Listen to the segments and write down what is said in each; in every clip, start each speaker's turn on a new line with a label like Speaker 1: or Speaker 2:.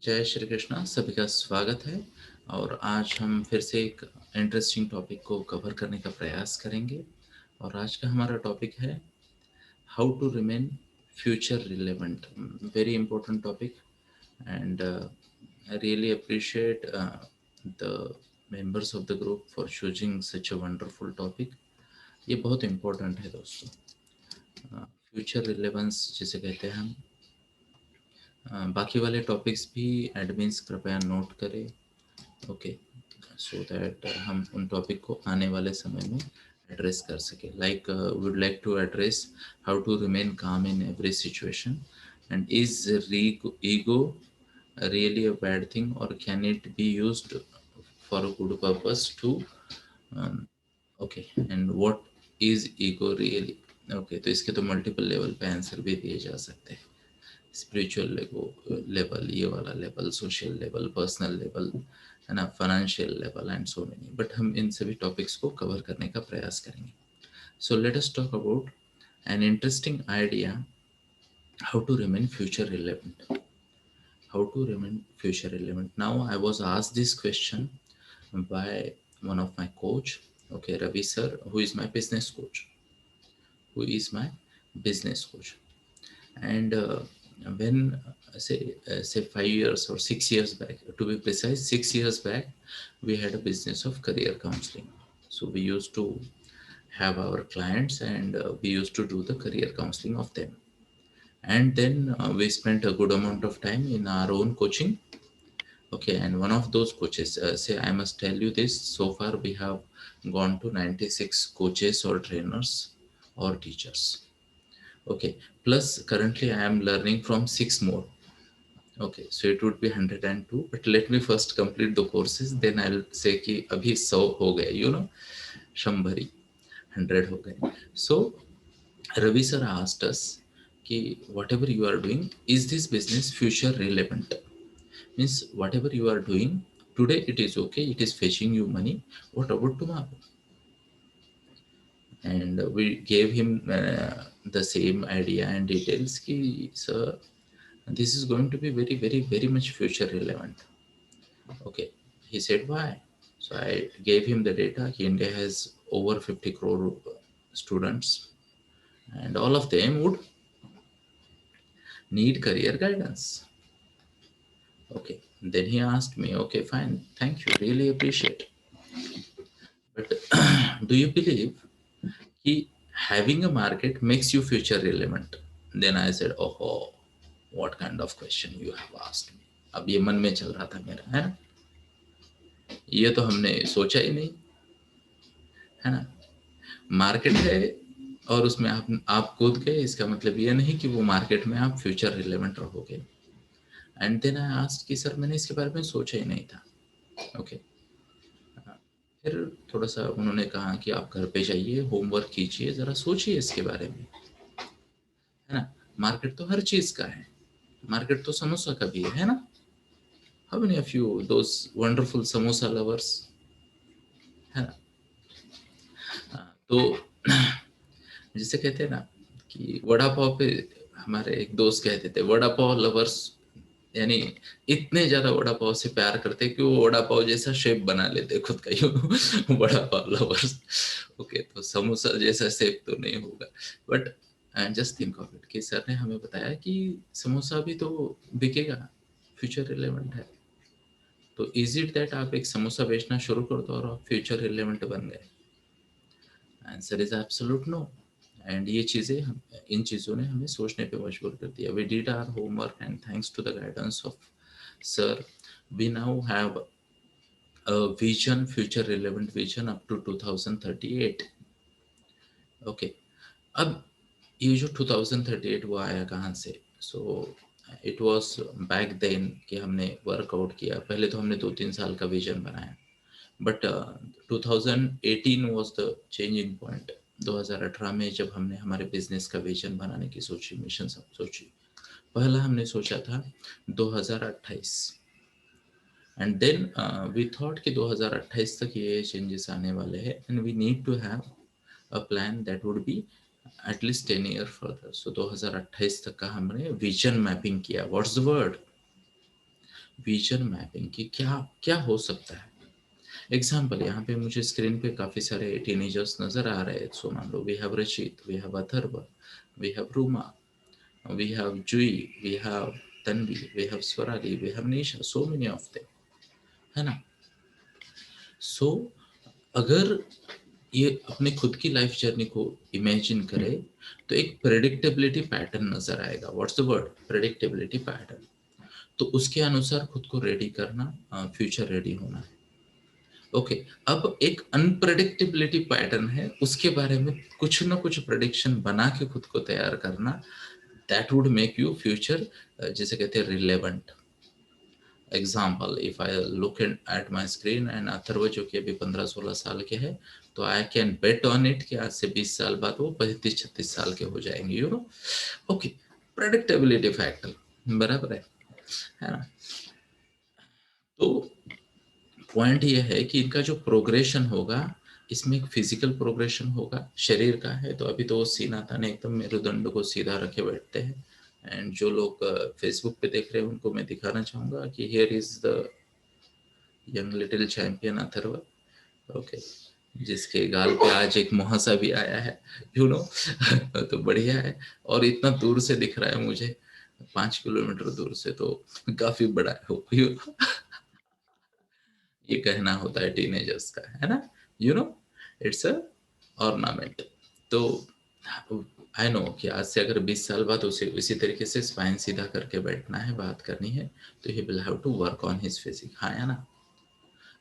Speaker 1: जय श्री कृष्णा, सभी का स्वागत है। और आज हम फिर से एक इंटरेस्टिंग टॉपिक को कवर करने का प्रयास करेंगे। और आज का हमारा टॉपिक है how to remain future relevant. Very important topic and I really appreciate the members of the group for choosing such a wonderful topic. ये बहुत इम्पोर्टेंट है दोस्तों। फ्यूचर रिलेवेंस जिसे कहते हैं हम। बाकी वाले टॉपिक्स भी एडमिन्स कृपया नोट करें। ओके, सो दैट हम उन टॉपिक को आने वाले समय में एड्रेस कर सके। Like would like to address how to remain calm in every situation and is ego really a bad thing or can it be used for a good purpose too? Okay, and what is ego really? Okay, तो इसके तो multiple level पे answer भी दिए जा सकते हैं। Spiritual level, ये वाला level, social level, personal level, है ना, financial level and so many. But हम इन सभी टॉपिक्स को कवर करने का प्रयास करेंगे। So let us talk about an interesting idea, how to remain future relevant. How to remain future relevant. Now I was asked this question by one of my coach, okay, Ravi sir, who is my business coach, and when say 5 years or 6 years back, to be precise, 6 years back, we had a business of career counseling. So we used to have our clients and we used to do the career counseling of them, and then we spent a good amount of time in our own coaching. Okay, and one of those coaches, say I must tell you this, so far we have gone to 96 coaches or trainers or teachers. Okay, plus currently I am learning from 6 more. Okay, so it would be 102, but let me first complete the courses, then I'll say कि अभी 100 हो गए, you know, 100 100 हो गए. So Ravi sir asked us कि whatever you are doing, is this business future relevant? Means whatever you are doing today, it is okay, it is fetching you money, what about tomorrow? And we gave him the same idea and details ki sir, this is going to be very very very much future relevant. Okay, he said why? So I gave him the data. India has over 50 crore students and all of them would need career guidance. Okay, then he asked me, okay fine, thank you, really appreciate, but do you believe कि having a market makes you future relevant? Then I said, oh, what kind of question you have asked me? अब ये मन में चल रहा था मेरा, है ना, ये तो हमने सोचा ही नहीं, है ना। मार्केट है और उसमें आप कूद गए, इसका मतलब ये नहीं कि वो मार्केट में आप फ्यूचर रिलेवेंट रहोगे। एंड देन आई आस्क्ड कि सर मैंने इसके बारे में सोचा ही नहीं था। ओके, फिर थोड़ा सा उन्होंने कहा कि आप घर पे जाइए, होमवर्क कीजिए, ज़रा सोचिए इसके बारे में, है ना। मार्केट तो हर चीज़ का है, मार्केट तो समोसा का भी है ना। How many of you those wonderful samosa lovers, है ना। तो जिसे कहते हैं ना कि वड़ा पाव पे, हमारे एक दोस्त कहते थे वड़ा पाव लवर्स, यानी इतने ज्यादा वड़ा पाव से प्यार करते कि वो वड़ा पाव जैसा शेप बना लेते खुद का, you vada pav lovers. Okay, तो समोसा जैसा शेप तो नहीं होगा, but just think of it कि सर ने हमें बताया कि समोसा भी तो बिकेगा, फ्यूचर रिलेवेंट है। तो इज इट दैट आप एक समोसा बेचना शुरू कर दो और आप फ्यूचर रिलेवेंट बन गए? Answer is absolute no. And ये चीज़ें इन चीज़ों ने हमें सोचने पे मजबूर कर दिया। We did our homework and thanks to the guidance of sir, we now have a vision, future relevant vision up to 2038। Okay, अब ये जो 2038 वो आया कहाँ से? So it was back then कि हमने वर्कआउट किया। पहले तो हमने 2-3 साल का विजन बनाया, but 2018 was the changing point. 2018 में जब हमने हमारे बिजनेस का विजन बनाने की सोची, मिशन सब सोची, पहला हमने सोचा था 2028, एंड देन वी थॉट कि 2028 तक ये चेंजेस आने वाले हैं and we need to have a plan that would be at least 10 year further. So 2028 तक का हमने विजन मैपिंग किया। What's the word? Vision mapping की क्या क्या हो सकता है। एग्जाम्पल, यहाँ पे मुझे स्क्रीन पे काफी सारे टीनेजर्स नजर आ रहे हैं। सो मान लो we have Rachit, we have Atharva, we have Ruma, we have Jui, we have Tanvi, we have Swarali, we have Nisha, so many of them, है ना। सो अगर ये अपने खुद की लाइफ जर्नी को इमेजिन करे तो एक प्रेडिक्टेबिलिटी पैटर्न नजर आएगा। What's the word? Predictability pattern. तो उसके अनुसार खुद को रेडी करना, फ्यूचर रेडी होना है। ओके, अब एक अनप्रेडिक्टेबिलिटी पैटर्न है, उसके बारे में कुछ ना कुछ प्रेडिक्शन बना के खुद को तैयार करना, that would make you future, जिसे कहते हैं, relevant. Example, if I look at my screen and Atharva जो कि अभी 15-16 साल के है, तो I can bet on it कि आज से 20 साल बाद वो 35-36 साल के हो जाएंगे, you know. Okay, predictability factor, बराबर है ना। तो पॉइंट ये है कि इनका जो प्रोग्रेशन होगा, इसमें एक फिजिकल प्रोग्रेशन होगा, शरीर का है तो अभी तो वो सीना ताने एकदम मेरुदंड को सीधा रखे बैठते हैं। एंड जो लोग फेसबुक पे देख रहे हैं उनको मैं दिखाना चाहूंगा कि here is the young little champion Atharva. Okay, जिसके गाल पे आज एक मुहासा भी आया है, यू नो। तो बढ़िया है, और इतना दूर से दिख रहा है मुझे, 5 किलोमीटर दूर से, तो काफी बड़ा है वो, ये कहना होता है टीनेजर्स का, है ना, you know. It's a ornament. तो आई नो कि आज से अगर 20 साल बाद उसे इसी तरीके से स्पाइन सीधा करके बैठना है, बात करनी है, तो he will have to work on his physique, हाँ, है ना।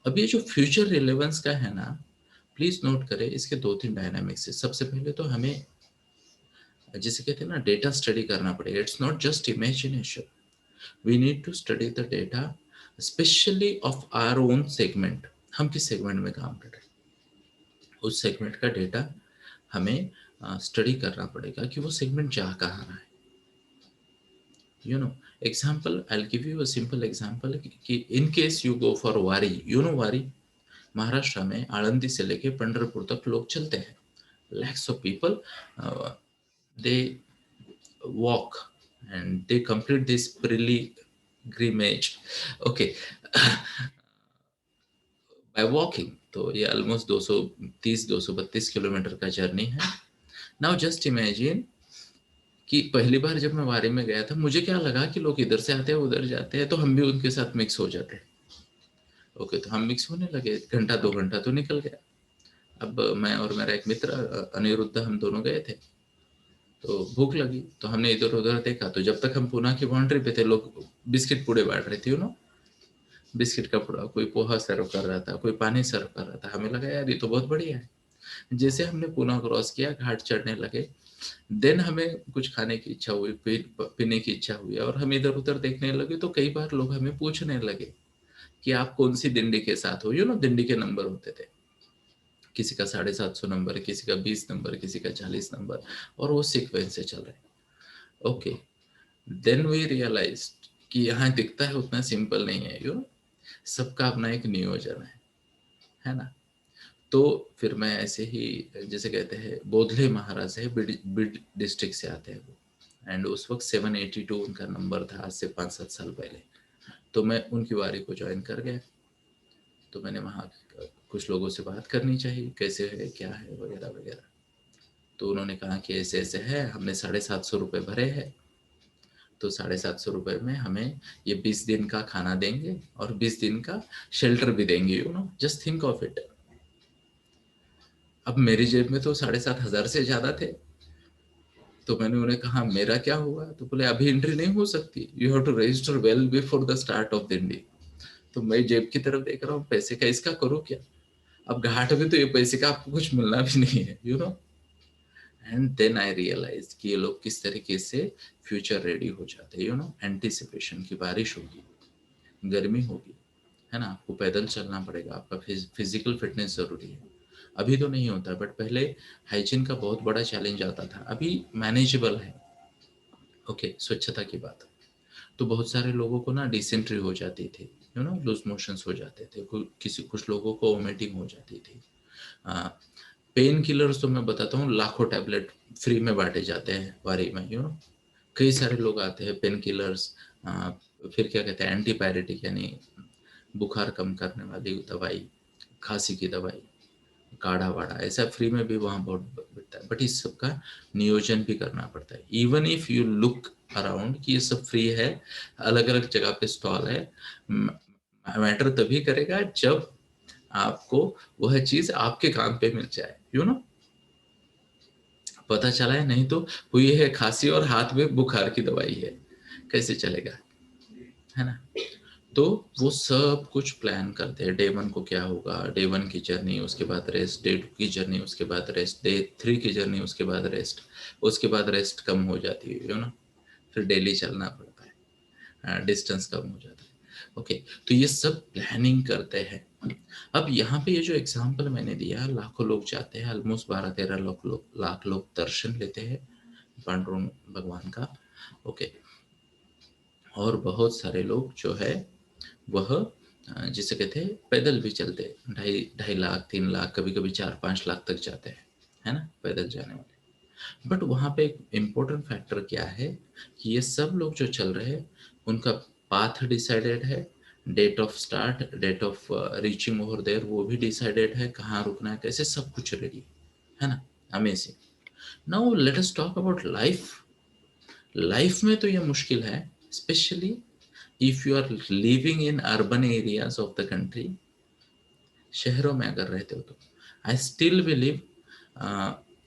Speaker 1: अब ये जो फ्यूचर रिलेवेंस का है ना, प्लीज नोट करें, इसके 2-3 डायनामिक्स है। सबसे पहले तो हमें, जिसे कहते हैं ना, डेटा स्टडी करना पड़ेगा। It's not just imagination, we need to study the data, specially of our own segment. हम किस सेगमेंट में काम कर रहे हैं, उस सेगमेंट का डेटा हमें स्टडी करना पड़ेगा कि वो सेगमेंट जा कहाँ रहा है, you know. Example, I give you a simple example कि in case you go for Wari, you know Wari, Maharashtra में आळंदी से लेके पंढरपुर तक लोग चलते हैं, lakhs of people, they walk and they complete this pilgrimage, okay, by walking। तो ये ऑलमोस्ट 230-232 किलोमीटर का जर्नी है। नाउ जस्ट इमेजिन कि पहली बार जब मैं वारी में गया था, मुझे क्या लगा कि लोग इधर से आते हैं उधर जाते हैं, तो हम भी उनके साथ मिक्स हो जाते हैं। ओके, तो हम मिक्स होने लगे, घंटा 2 घंटा तो निकल गया। अब मैं और मेरा एक मित्र अनिरुद्ध, हम दोनों गए थे। तो भूख लगी तो हमने इधर उधर देखा, तो जब तक हम पुणे की बाउंड्री पे थे, लोग बिस्किट पूड़े बांट रहे थे, यू नो। बिस्किट का पूड़ा, कोई पोहा सर्व कर रहा था, कोई पानी सर्व कर रहा था। हमें लगा यार ये तो बहुत बढ़िया है। जैसे हमने पुणे क्रॉस किया, घाट चढ़ने लगे, देन हमें कुछ खाने की इच्छा हुई, पीने की इच्छा हुई, और हम इधर उधर देखने लगे, तो कई बार लोग हमें पूछने लगे कि आप कौन सी दिंडी के साथ हो, यू नो। दिंडी के नंबर होते थे, किसी का 750 नंबर, किसी का 20 नंबर, किसी का 40 नंबर, और वो सीक्वेंस से चल रहे हैं। ओके, देन वी रियलाइज कि यहाँ दिखता है उतना सिंपल नहीं है, यू नो। सबका अपना एक नियोजन है ना। तो फिर मैं ऐसे ही, जैसे कहते हैं, बोधले महाराज है, बिड डिस्ट्रिक्ट से आते हैं वो, एंड उस वक्त 782 उनका नंबर था, आज से 5-7 साल पहले। तो मैं उनकी वारी को ज्वाइन कर गया। तो मैंने वहाँ कुछ लोगों से बात करनी चाहिए, कैसे है, क्या है, वगैरह वगैरह। तो उन्होंने कहा कि ऐसे ऐसे है, हमने 750 रुपये भरे हैं, तो 750 रुपये में हमें ये 20 दिन का खाना देंगे और 20 दिन का शेल्टर भी देंगे, you know. Just think of it. अब मेरी जेब में तो 7,500 से ज्यादा थे। तो मैंने उन्हें कहा मेरा क्या हुआ, तो बोले अभी एंट्री नहीं हो सकती, you have to register well before the start of Dindi. तो मैं जेब की तरफ देख रहा हूँ, पैसे का इसका करूँ क्या। अब घाट में तो ये पैसे का आपको कुछ मिलना भी नहीं है, you know. And then I realise कि ये लोग किस तरीके से फ्यूचर रेडी हो जाते हैं, यू नो। एंटिसिपेशन की बारिश होगी, गर्मी होगी, है ना, आपको पैदल चलना पड़ेगा, आपका फिजिकल फिटनेस जरूरी है। अभी तो नहीं होता, बट पहले हाइजीन का बहुत बड़ा चैलेंज आता था, अभी मैनेजेबल है। ओके, स्वच्छता की बात, तो बहुत सारे लोगों को ना डिसेंट्री हो जाती थी, यू नो, लूज मोशंस हो जाते थे, किसी कुछ लोगों को वोमिटिंग हो जाती थी। पेन किलर्स तो मैं बताता हूँ, लाखों टैबलेट फ्री में बांटे जाते हैं वारी में, यू नो। कई सारे लोग आते हैं, पेन किलर्स, फिर क्या कहते हैं एंटीपायरेटिक यानी बुखार कम करने वाली दवाई, खांसी की दवाई, काढ़ा वाढ़ा, ऐसा फ्री में भी वहाँ बहुत बिकता है। बट इस सब का नियोजन भी करना पड़ता है। Even if you look around कि ये सब फ्री है, अलग अलग जगह पे स्टॉल है, मैटर तभी करेगा जब आपको वह चीज आपके काम पे मिल जाए, यू नो, पता चला है। नहीं तो हुई है खांसी और हाथ में बुखार की दवाई है, कैसे चलेगा, है ना। तो वो सब कुछ प्लान करते हैं, डे 1 को क्या होगा, डे 1 की जर्नी, उसके बाद रेस्ट, डे 2 की जर्नी, उसके बाद रेस्ट, डे 3 की जर्नी, उसके बाद रेस्ट, उसके बाद रेस्ट कम हो जाती है, यू नो, फिर डेली चलना पड़ता है, डिस्टेंस कम हो जाता है। ओके, तो ये सब प्लानिंग करते हैं। अब यहाँ पे ये जो एग्जाम्पल मैंने दिया, लाखों लोग जाते हैं, ऑलमोस्ट 12-13 लाख लोग दर्शन लेते हैं पांडुरंग भगवान का। ओके, और बहुत सारे लोग जो है वह जिसे कहते हैं पैदल भी चलते हैं, 2.5 लाख 3 लाख, कभी कभी 4-5 लाख तक जाते हैं, है ना, पैदल जाने वाले। बट वहाँ पे एक इम्पोर्टेंट फैक्टर क्या है कि ये सब लोग जो चल रहे हैं उनका पाथ डिसाइडेड है, date of start, date of reaching over there वो भी डिसाइडेड है, कहाँ रुकना है, कैसे, सब कुछ रेडी है ना। Amazing. Now let us talk about life. Life में तो ये मुश्किल है, specially if you are living in urban areas of the country. शहरों में अगर रहते हो तो I still believe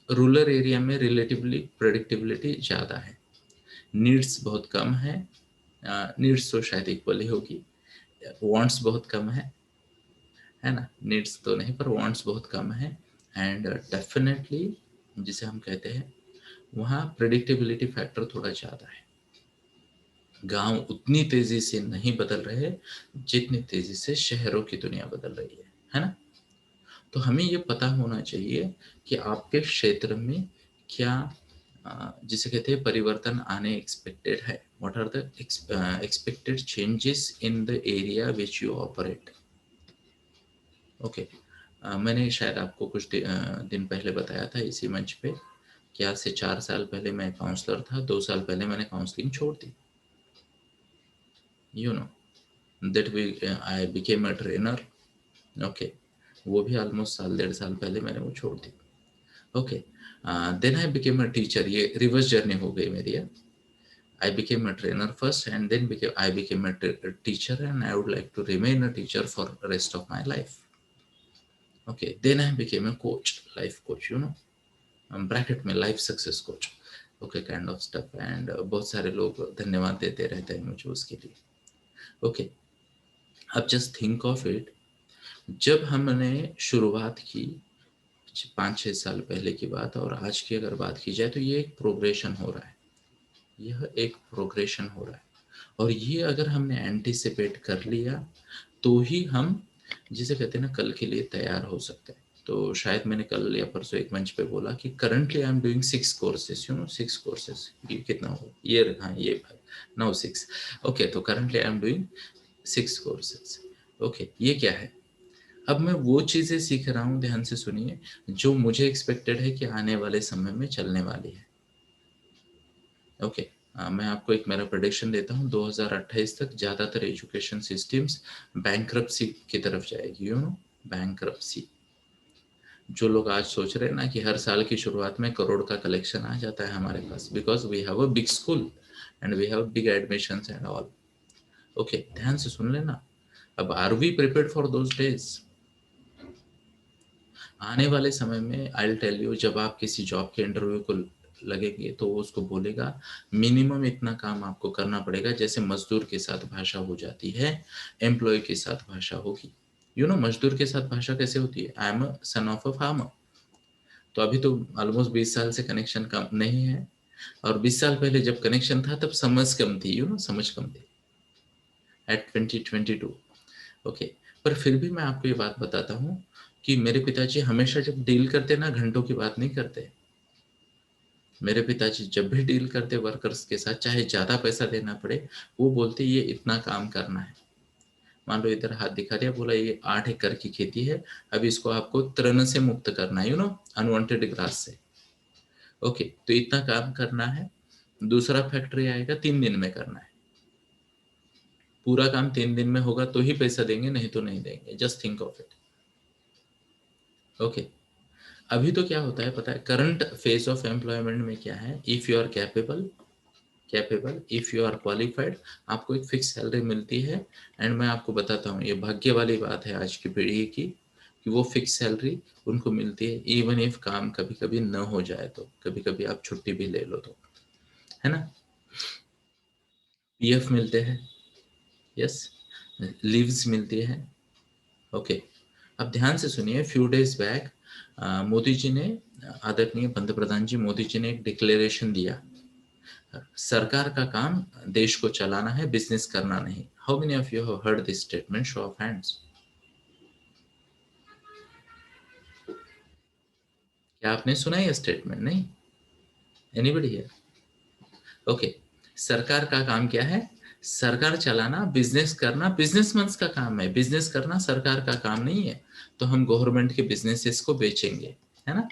Speaker 1: rural area में रिलेटिवली प्रेडिक्टेबिलिटी ज़्यादा है, नीड्स बहुत कम है, नीड्स तो शायद इक्वली होगी, वांट्स बहुत कम है ना, नीड्स तो नहीं पर वांट्स बहुत कम है। एंड डेफिनेटली जिसे हम कहते हैं वहाँ प्रेडिक्टेबिलिटी फैक्टर थोड़ा ज़्यादा है। गांव उतनी तेजी से नहीं बदल रहे जितनी तेजी से शहरों की दुनिया बदल रही है ना। तो हमें ये पता होना चाहिए कि आपके क्षेत्र में क्या जिसे कहते हैं परिवर्तन आने एक्सपेक्टेड है, what are the expected changes in the area which you operate. Okay, मैंने शायद आपको कुछ दिन पहले बताया था इसी मंच पे कि आज से 4 साल पहले मैं काउंसलर था, 2 साल पहले मैंने काउंसलिंग छोड़ दी, you know that we I became a trainer. Okay, वो भी ऑलमोस्ट साल 1.5 साल पहले मैंने वो छोड़ दी। Okay, then I became a teacher, ये रिवर्स जर्नी हो गई मेरी। I became a trainer first and then I became a teacher, and I would like to remain a teacher for the rest of my life. Okay, then I became a coach, life coach, you know, bracket में life success coach. Okay, kind of stuff. And बहुत सारे लोग धन्यवाद देते रहते हैं मुझे उसके लिए। Okay, अब just think of it, जब हमने शुरुआत की 5-6 साल पहले की बात और आज की अगर बात की जाए तो ये एक प्रोग्रेशन हो रहा है, यह एक प्रोग्रेशन हो रहा है। और ये अगर हमने एंटीसिपेट कर लिया तो ही हम जिसे कहते हैं ना कल के लिए तैयार हो सकते हैं। तो शायद मैंने कल या परसों एक मंच पे बोला कि currently I am doing 6 courses, you know 6 courses, ये कितना हो, ये हाँ ये 9 6। ओके, तो currently I am doing 6 courses. Okay, ये क्या है, अब मैं वो चीज़ें सीख रहा हूँ, ध्यान से सुनिए, जो मुझे एक्सपेक्टेड है कि आने वाले समय में चलने वाली है। ओके, मैं आपको एक मेरा प्रेडिक्शन देता हूँ, 2028 तक ज़्यादातर एजुकेशन सिस्टम्स बैंक्रप्सी की तरफ जाएगी, यू नो, बैंक्रप्सी। जो लोग आज सोच रहे हैं ना कि हर साल की शुरुआत में करोड़ का कलेक्शन आ जाता है हमारे पास because we have a big school and we have big admissions and all. Okay, ध्यान से सुन लेना। अब are we prepared for those days? आने वाले समय में आई विल टेल यू, जब आप किसी जॉब के इंटरव्यू को लगेंगे तो वो उसको बोलेगा मिनिमम इतना काम आपको करना पड़ेगा, जैसे मजदूर के साथ भाषा हो जाती है एम्प्लॉय के साथ भाषा होगी। यू नो मजदूर के साथ भाषा कैसे होती है, I am a son of a farmer. तो अभी तो ऑलमोस्ट 20 साल से कनेक्शन कम नहीं है, और 20 साल पहले जब कनेक्शन था तब समझ कम थी, यू नो समझ कम थी एट 2022। ओके, पर फिर भी मैं आपको ये बात बताता हूँ कि मेरे पिताजी हमेशा जब डील करते ना घंटों की बात नहीं करते। मेरे पिताजी जब भी डील करते वर्कर्स के साथ, चाहे ज़्यादा पैसा देना पड़े, वो बोलते ये इतना काम करना है। मान लो इधर हाथ दिखा दिया, बोला ये 8 एकड़ की खेती है, अब इसको आपको तृण से मुक्त करना है, यू नो अनवांटेड ग्रास से। ओके, तो इतना काम करना है, दूसरा फैक्ट्री आएगा 3 दिन में करना है। पूरा काम 3 दिन में होगा तो ही पैसा देंगे, नहीं तो नहीं देंगे। Just think of it. Okay. अभी तो क्या होता है पता है, करंट फेज ऑफ एम्प्लॉयमेंट में क्या है, if you are capable, if you are qualified, आपको एक फिक्स सैलरी मिलती है। एंड मैं आपको बताता हूँ, ये भाग्य वाली बात है आज की पीढ़ी की, कि वो फिक्स सैलरी उनको मिलती है, इवन इफ काम कभी कभी न हो जाए तो, कभी कभी आप छुट्टी भी ले लो तो, है ना। पीएफ मिलते हैं, यस, लीव्स मिलती है। ओके। अब ध्यान से सुनिए, few days back Modi ji ने, आदरणीय पंत प्रधान जी मोदी जी ने एक डिक्लेरेशन दिया, सरकार का काम देश को चलाना है, बिजनेस करना नहीं। How many of you have heard this statement? Show off hands. क्या आपने सुना है ये स्टेटमेंट? नहीं? Anybody here? ओके। सरकार का काम क्या है? सरकार चलाना, बिजनेस करना बिजनेसमैन का काम है, बिजनेस करना सरकार का काम नहीं है। तो हम गवर्नमेंट के बिजनेसेस को बेचेंगे, है ना।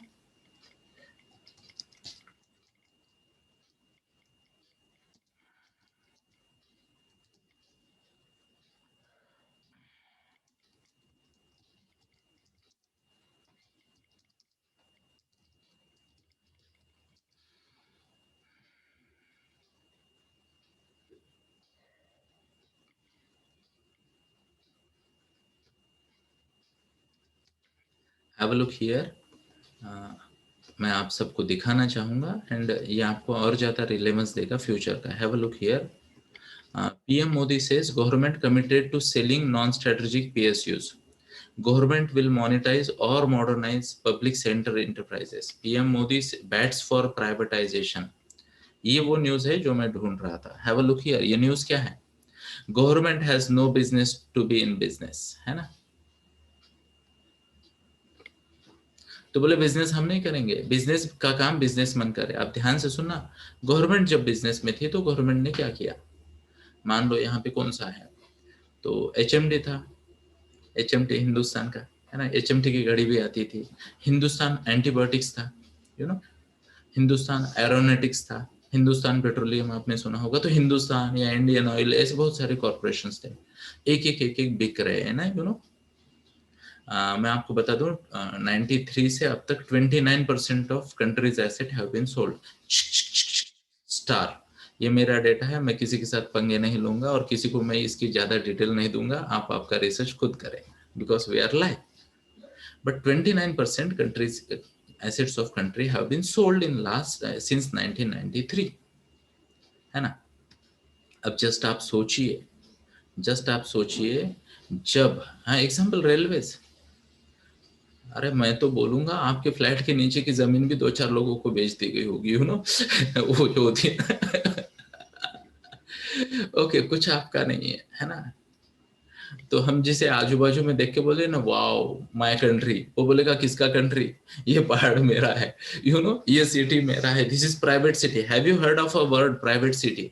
Speaker 1: Have a look here. मैं आप सबको दिखाना चाहूंगा, एंड ये आपको और ज्यादा रिलेवेंस देगा फ्यूचर का। Have a look here. PM Modi says government committed to selling non-strategic PSUs. Government will monetize or modernize public sector enterprises. PM Modi bats for privatization. ये वो न्यूज है जो मैं ढूंढ रहा था। Have a look here. ये news क्या है? Government has no business to be in business, है ना। तो बोले बिजनेस हम नहीं करेंगे, बिजनेस का काम बिजनेसमैन करे। आप ध्यान से सुनना, गवर्नमेंट जब बिजनेस में थी तो गवर्नमेंट ने क्या किया, मान लो यहाँ पे कौन सा है, तो HMD था। HMT हिंदुस्तान का, है ना। HMT की घड़ी भी आती थी। हिंदुस्तान एंटीबायोटिक्स था, यू नो। हिंदुस्तान एरोनॉटिक्स था। हिंदुस्तान पेट्रोलियम आपने सुना होगा। तो हिंदुस्तान या इंडियन ऑयल, ऐसे बहुत सारे कॉर्पोरेशन थे, एक एक बिक रहे हैं ना, यू नो। मैं आपको बता दूं, 93 से अब तक 29% of countries asset have been sold. Star, ये मेरा डेटा है, मैं किसी के साथ पंगे नहीं लूंगा और किसी को मैं इसकी ज्यादा डिटेल नहीं दूंगा। आप आपका रिसर्च खुद करें, because we are live. but 29% countries assets of country have been sold in last since 1993, है ना। अब जस्ट आप सोचिए, जब, हाँ एग्जाम्पल रेलवेज, अरे मैं तो बोलूंगा आपके फ्लैट के नीचे की जमीन भी 2-4 लोगों को बेच दी गई होगी, यू नो। वो जो होती है। ओके, कुछ आपका नहीं है ना। तो हम जिसे आजू बाजू में देख के बोले ना, वाओ माय कंट्री, वो बोलेगा किसका कंट्री? ये पहाड़ मेरा है, यू नो, ये सिटी मेरा है, this is private city. Have you heard of a word private city?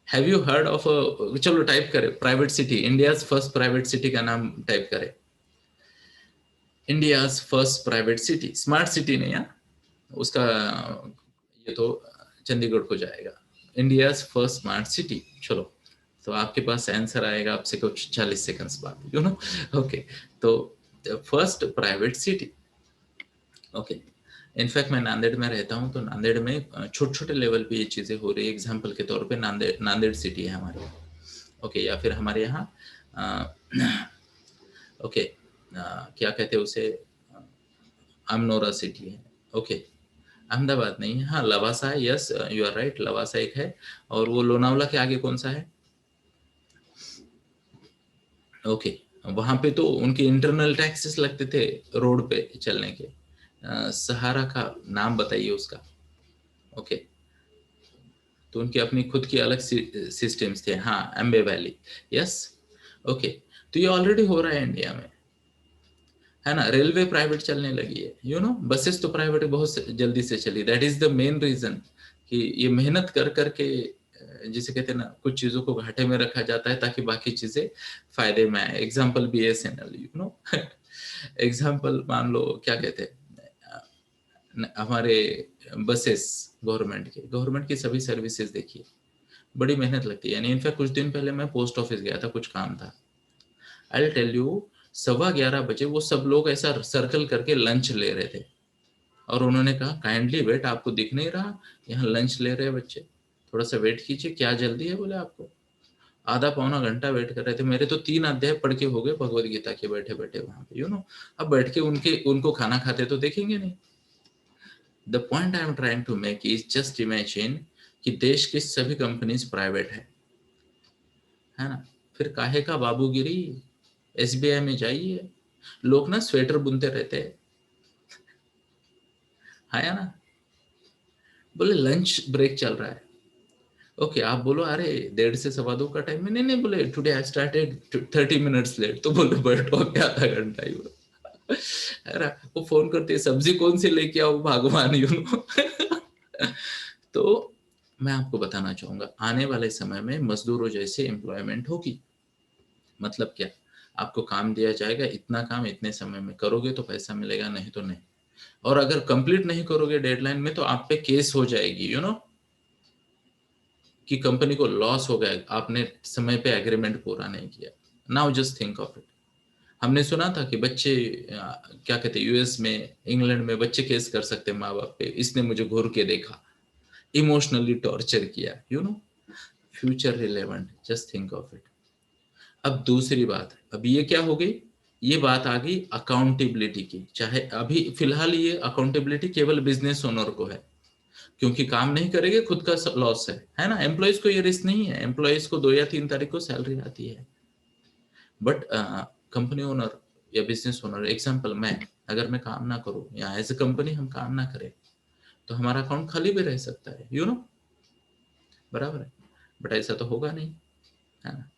Speaker 1: Have you heard of a, चलो टाइप करें private city, India first private city का नाम टाइप करें। India first private city, smart city नहीं है उसका, ये तो चंडीगढ़ को जाएगा। इंडिया फर्स्ट स्मार्ट सिटी, चलो। तो आपके पास आंसर आएगा आपसे कुछ 40 सेकंड्स बाद, यू नो। ओके। तो first private city. Okay. In fact मैं नांदेड़ में रहता हूँ, तो नांदेड़ में छोटे छोटे लेवल पे ये चीजें हो रही है। एग्जाम्पल के तौर पे नांदेड़ नांदेड़ सिटी है हमारे यहाँ। ओके। या फिर हमारे यहाँ ओके, क्या कहते हैं उसे, अमनोरा सिटी है। ओके। अहमदाबाद नहीं है, हाँ लवासा है, yes you are right, Lavasa एक है। और वो लोनावला के आगे कौन सा है? ओके। वहां पे तो उनके इंटरनल टैक्सेस लगते थे रोड पे चलने के। सहारा का नाम बताइए उसका। ओके। तो उनकी अपनी खुद की अलग सिस्टम्स थे, हाँ एम्बे वैली, यस। ओके। तो ये ऑलरेडी हो रहा है इंडिया में, है ना। रेलवे प्राइवेट चलने लगी है, यू नो। बसेस तो प्राइवेट बहुत जल्दी से चली। That is the main reason कि ये मेहनत कर करके, जिसे कहते हैं ना, कुछ चीजों को घाटे में रखा जाता है ताकि बाकी चीजें फायदे में आए। Example BSNL, you know. Example मान लो, क्या कहते हैं, हमारे बसेस, गवर्नमेंट की सभी सर्विसेज देखिए, बड़ी मेहनत लगती है। यानी इनफैक्ट कुछ दिन पहले मैं पोस्ट ऑफिस गया था, कुछ काम था। आई टेल यू, 11:15 बजे वो सब लोग ऐसा सर्कल करके लंच ले रहे थे, और उन्होंने कहा काइंडली वेट, आपको दिख नहीं रहा यहाँ लंच ले रहे हैं बच्चे, थोड़ा सा वेट कीजिए। क्या जल्दी है बोले आपको? आधा पौना घंटा वेट कर रहे थे। मेरे तो 3 अध्याय पढ़ के हो गए भगवत गीता के बैठे बैठे वहां पे, अब बैठ के उनको खाना खाते तो देखेंगे नहीं। The point I am trying to make is just imagine कि देश की सभी कंपनीज प्राइवेट है ना, फिर काहे का बाबूगिरी? एसबीआई में जाइए, लोग ना स्वेटर बुनते रहते हैं, है ना। बोले लंच ब्रेक चल रहा है, ओके आप बोलो अरे 1:30 से 2:15 का टाइम है, नहीं नहीं बोले today I started 30 minutes late, तो बोलो बैठो क्या आधा घंटा ही बोलो। अरे वो फोन करते सब्जी कौन सी लेके आओ भगवान, तो मैं आपको बताना चाहूंगा आने वाले समय में मजदूरों जैसे एम्प्लॉयमेंट होगी। मतलब क्या? आपको काम दिया जाएगा, इतना काम इतने समय में करोगे तो पैसा मिलेगा, नहीं तो नहीं। और अगर कंप्लीट नहीं करोगे डेडलाइन में तो आप पे केस हो जाएगी, कि कंपनी को लॉस हो गया, आपने समय पे एग्रीमेंट पूरा नहीं किया। Now just think of it. हमने सुना था कि बच्चे क्या कहते हैं, यूएस में, इंग्लैंड में बच्चे केस कर सकते हैं माँ बाप पे, इसने मुझे घूर के देखा, इमोशनली टॉर्चर किया, future relevant, just think of it. अब दूसरी बात, अब ये क्या हो गई? ये बात आ गई अकाउंटेबिलिटी की। चाहे अभी फिलहाल ये अकाउंटेबिलिटी केवल बिजनेस ओनर को है, क्योंकि काम नहीं करेंगे खुद का लॉस है ना। एम्प्लॉयज को ये रिस्क नहीं है, एम्प्लॉयज को 2 या 3 तारीख को सैलरी आती है। बट कंपनी ओनर या बिजनेस ओनर, एग्जाम्पल मैं, अगर मैं काम ना करूं या एज ए कंपनी हम काम ना करें तो हमारा अकाउंट खाली भी रह सकता है, बराबर है। बट ऐसा तो होगा नहीं, है ना।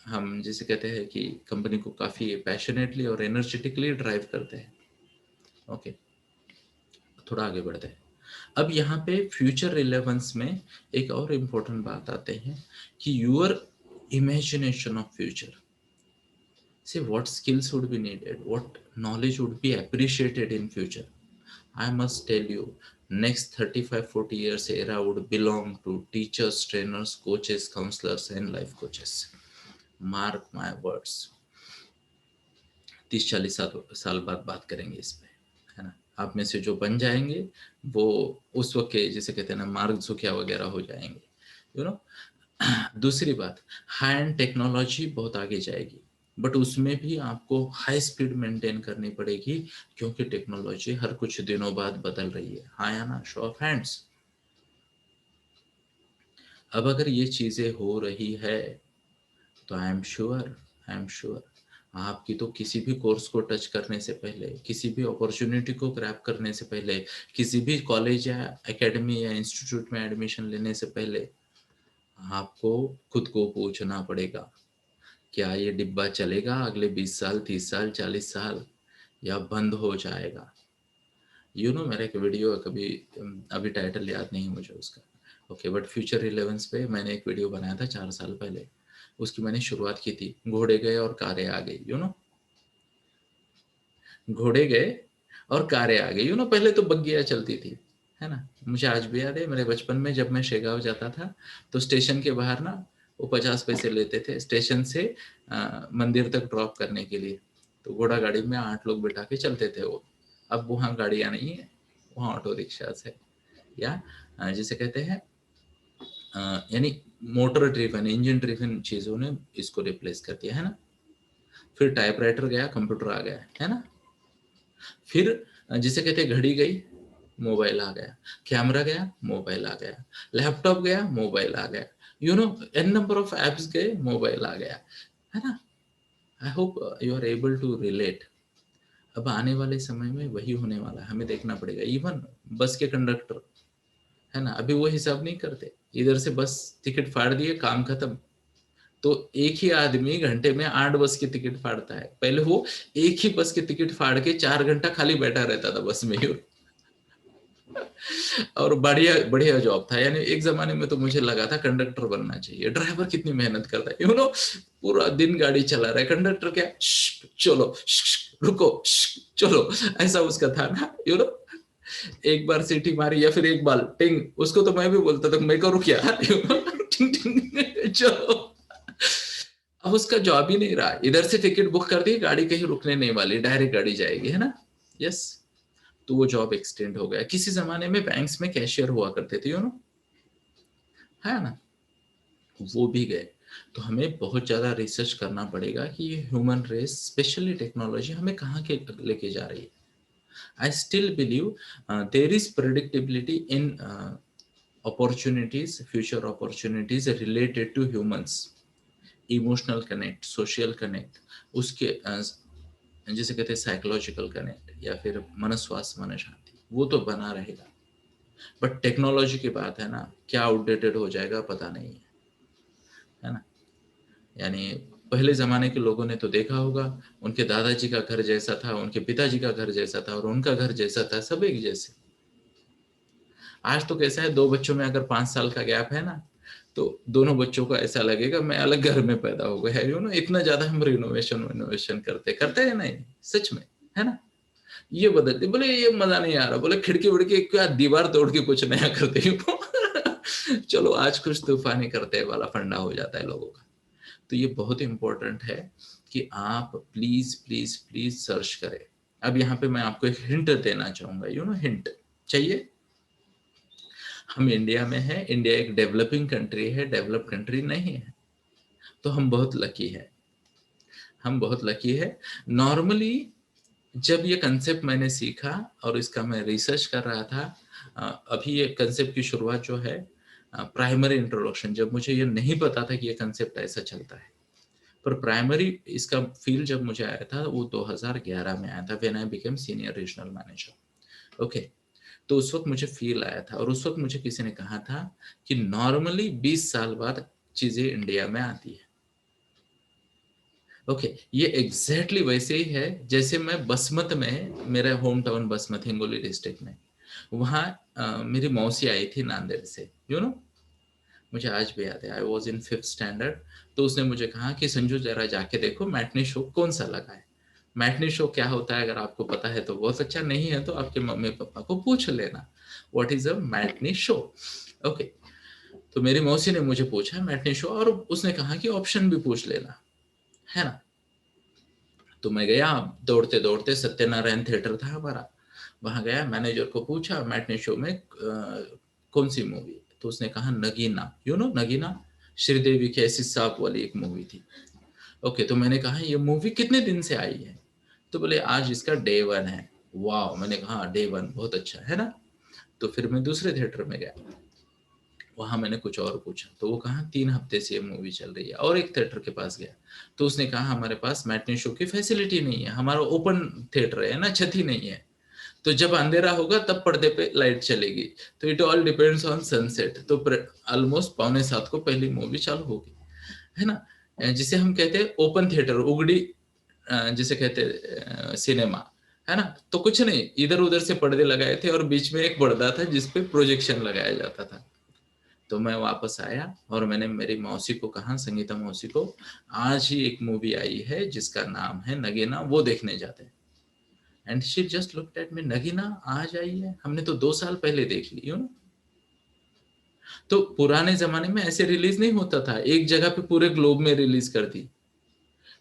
Speaker 1: हम जिसे कहते हैं कि कंपनी को काफी पैशनेटली और एनर्जेटिकली ड्राइव करते हैं। ओके, थोड़ा आगे बढ़ते हैं। अब यहाँ पे फ्यूचर रिलेवेंस में एक और इम्पोर्टेंट बात आते हैं कि your imagination of future, say what skills would be needed, what knowledge would be appreciated in future. I must tell you, next 35-40 years era would belong to teachers, trainers, coaches, counselors and life coaches. Mark my words, 30-40 साल बाद बात करेंगे इस पे, है ना। आप में से जो बन जाएंगे वो उस वक्त के जिसे कहते हैं ना मार्क जुकिया वगैरह हो जाएंगे, यू नो। दूसरी बात, हाई एंड टेक्नोलॉजी बहुत आगे जाएगी, बट उसमें भी आपको हाई स्पीड मेंटेन करनी पड़ेगी, क्योंकि टेक्नोलॉजी हर कुछ दिनों बाद बदल रही है। हाँ या ना, शो ऑफ हैंड्स। अब अगर ये चीजें हो रही है तो आई एम श्योर आपकी तो किसी भी कोर्स को टच करने से पहले, किसी भी अपॉर्चुनिटी को ग्रैब करने से पहले, किसी भी कॉलेज या एकेडमी या इंस्टीट्यूट में एडमिशन लेने से पहले आपको खुद को पूछना पड़ेगा, क्या ये डिब्बा चलेगा अगले 20 साल, 30 साल, 40 साल, या बंद हो जाएगा? मेरा एक वीडियो है, कभी अभी टाइटल याद नहीं मुझे उसका, ओके, बट फ्यूचर रिलेवेंस पे मैंने एक वीडियो बनाया था 4 साल पहले। उसकी मैंने शुरुआत की थी, घोड़े गए और कारें आ गई, घोड़े गए और कारें आ गई, पहले तो बग्गियां चलती थी, है ना। मुझे आज भी याद है मेरे बचपन में जब मैं शेगांव जाता था तो स्टेशन के बाहर ना वो 50 पैसे लेते थे स्टेशन से मंदिर तक ड्रॉप करने के लिए। तो घोड़ा गाड़ी में 8 लोग बिठा के चलते थे वो। अब वहाँ गाड़ियाँ नहीं है, वहाँ ऑटो रिक्शा है, या जिसे कहते हैं यानी मोटर ड्रिवन, इंजन ड्रिवन चीजों ने इसको रिप्लेस कर दिया, है ना। फिर टाइपराइटर गया, कंप्यूटर आ गया, है ना। फिर जिसे कहते हैं घड़ी गई, मोबाइल आ गया, कैमरा गया, मोबाइल आ गया, लैपटॉप गया, मोबाइल आ गया, एन नंबर ऑफ एप्स गए, मोबाइल आ गया, है ना। I hope you are able to relate. अब आने वाले समय में वही होने वाला है, हमें देखना पड़ेगा। इवन बस के कंडक्टर, है ना, अभी वो हिसाब नहीं करते, इधर से बस टिकट फाड़ दिए, काम खत्म। तो एक ही आदमी घंटे में 8 बस की टिकट फाड़ता है, पहले वो एक ही बस की टिकट फाड़ के 4 घंटा खाली बैठा रहता था बस में ही। और बढ़िया बढ़िया जॉब था, यानी एक जमाने में तो मुझे लगा था कंडक्टर बनना चाहिए। ड्राइवर कितनी मेहनत करता है, पूरा दिन गाड़ी चला रहा है, कंडक्टर क्या चलो रुको चलो, ऐसा उसका था ना, एक बार सीटी मारी या फिर एक बार टिंग, उसको तो मैं भी बोलता था मैं करूँ क्या, टिंग टिंग चलो। अब उसका जॉब ही नहीं रहा, इधर से टिकट बुक कर दी, गाड़ी कहीं रुकने नहीं वाली, डायरेक्ट गाड़ी जाएगी, है ना। यस, तो वो जॉब एक्सटेंड हो गया। किसी जमाने में बैंक्स में कैशियर हुआ करते थे, यू नो, है ना, वो भी गए। तो हमें बहुत ज्यादा रिसर्च करना पड़ेगा कि ये ह्यूमन रेस, स्पेशली टेक्नोलॉजी, हमें कहाँ के लेके जा रही है। आई still believe there is predictability in opportunities, future opportunities related to humans, emotional connect, social connect, उसके जिसे कहते हैं साइकोलॉजिकल कनेक्ट, या फिर मन स्वास्थ्य मन शांति, वो तो बना रहेगा। बट टेक्नोलॉजी की बात है ना, क्या आउटडेटेड हो जाएगा पता नहीं है ना। यानी पहले जमाने के लोगों ने तो देखा होगा, उनके दादाजी का घर जैसा था, उनके पिताजी का घर जैसा था, और उनका घर जैसा था, सब एक जैसे। आज तो कैसा है, दो बच्चों में अगर 5 साल का गैप है ना, तो दोनों बच्चों को ऐसा लगेगा मैं अलग घर में पैदा हो गया है, यू नो, इतना ज्यादा हम रिनोवेशन करते करते हैं नहीं, सच में, है ना। ये बदलते, बोले ये मजा नहीं आ रहा, बोले खिड़की विड़की क्या दीवार तोड़ के कुछ नया करते हैं। चलो आज कुछ तूफानी करते हैं वाला फंडा हो जाता है लोगों का। तो ये बहुत इंपॉर्टेंट है कि आप प्लीज प्लीज प्लीज सर्च करें। अब यहाँ पे मैं आपको एक हिंट देना चाहूंगा, यू नो, हिंट चाहिए। हम इंडिया में है, इंडिया एक डेवलपिंग कंट्री है, डेवलप कंट्री नहीं है। तो हम बहुत लकी है, हम बहुत लकी है। नॉर्मली जब ये कंसेप्ट मैंने सीखा और इसका मैं रिसर्च कर रहा था, अभी ये कंसेप्ट की शुरुआत जो है, प्राइमरी इंट्रोडक्शन, जब मुझे ये नहीं पता था कि ये कंसेप्ट ऐसा चलता है, पर प्राइमरी इसका फील जब मुझे आया था वो 2011 में आया था, when I became senior regional manager. Okay, तो उस वक्त मुझे फील आया था, और उस वक्त मुझे किसी ने कहा था कि नॉर्मली 20 साल बाद चीजें इंडिया में आती है। ओके, ये एग्जैक्टली वैसे ही है जैसे मैं बसमत में, मेरा home town Basmat Hingoli district में, वहाँ मेरी मौसी आई थी नांदेड़ से, यू नो, मुझे आज भी याद है, I was in 5th standard. तो उसने मुझे कहा कि संजू जरा जाके देखो मैटनी शो कौन सा लगा है। मैटनी शो क्या होता है अगर आपको पता है तो बहुत अच्छा, नहीं है तो आपके मम्मी पापा को पूछ लेना, what is a matinee show. Okay, तो मेरी मौसी ने मुझे पूछा मैटनी शो, और उसने कहा कि ऑप्शन भी पूछ लेना, है ना। तो मैं गया दौड़ते दौड़ते, सत्यनारायण थिएटर था हमारा, वहां गया, मैनेजर को पूछा मैटनी शो में कौन सी मूवी, तो उसने कहा नगीना, यू नो नगीना, श्रीदेवी की ऐसी सांप वाली एक मूवी थी। ओके, तो मैंने कहा ये मूवी कितने दिन से आई है, तो बोले आज इसका डे 1 है। वाह, मैंने कहा डे 1 बहुत अच्छा है ना। तो फिर मैं दूसरे थिएटर में गया, वहां मैंने कुछ और पूछा, तो वो कहा 3 हफ्ते से ये मूवी चल रही है। और एक थिएटर के पास गया, तो उसने कहा हमारे पास मैटनी शो की फैसिलिटी नहीं है, हमारा ओपन थिएटर है ना, छत ही नहीं है, तो जब अंधेरा होगा तब पर्दे पे लाइट चलेगी, तो it all depends on sunset. तो ऑलमोस्ट 6:45 को पहली मूवी चालू होगी, है ना। जिसे हम कहते हैं ओपन थिएटर, उगड़ी, जिसे कहते हैं सिनेमा, है ना। तो कुछ नहीं, इधर उधर से पर्दे लगाए थे और बीच में एक पर्दा था जिसपे प्रोजेक्शन लगाया जाता था। तो मैं वापस आया और मैंने मेरी मौसी को कहा, संगीता मौसी को, आज ही एक मूवी आई है जिसका नाम है नगीना, वो देखने जाते हैं। And she just looked at me, Nagina आज आई है, हमने तो 2 साल पहले देख ली, यू नो। तो पुराने जमाने में ऐसे रिलीज नहीं होता था, एक जगह पे पूरे ग्लोब में रिलीज कर दी,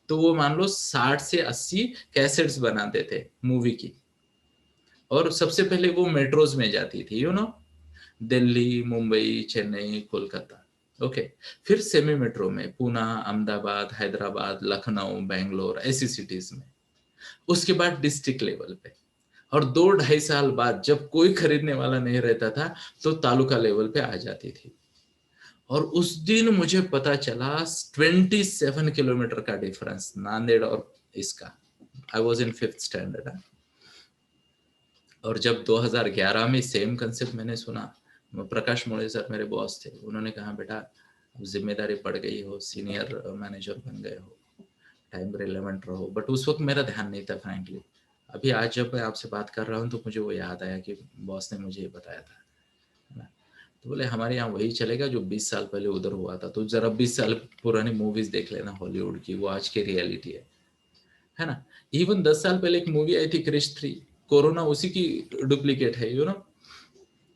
Speaker 1: तो वो मान लो 60 से 80 कैसेट्स बनाते थे मूवी की, और सबसे पहले वो मेट्रोज में जाती थी, you know, Delhi, Mumbai, Chennai, Kolkata. Okay, फिर सेमी मेट्रो में पूना, अहमदाबाद, हैदराबाद, लखनऊ, बेंगलोर, ऐसी सिटीज में। उसके बाद डिस्ट्रिक्ट लेवल पे, और 2-2.5 साल बाद जब कोई खरीदने वाला नहीं रहता था, तो तालुका लेवल पे आ जाती थी। और उस दिन मुझे पता चला 27 किलोमीटर का डिफरेंस नांदेड़ और इसका। I was in 5th standard. और जब 2011 में सेम कंसेप्ट मैंने सुना, प्रकाश मोड़े सर मेरे बॉस थे, उन्होंने कहा बेटा जिम्मेदारी पड़ गई हो, सीनियर मैनेजर बन गए हो, टाइम रिलेवेंट रहो। बट उस वक्त मेरा ध्यान नहीं था फ्रैंकली। अभी आज जब मैं आपसे बात कर रहा हूँ तो मुझे वो याद आया कि बॉस ने मुझे ये बताया था, है ना। तो बोले हमारे यहाँ वही चलेगा जो 20 साल पहले उधर हुआ था, तो जरा 20 साल पुरानी मूवीज देख लेना हॉलीवुड की, वो आज की रियलिटी है ना। इवन 10 साल पहले एक मूवी आई थी क्रिश 3, कोरोना उसी की डुप्लीकेट है, यू नो,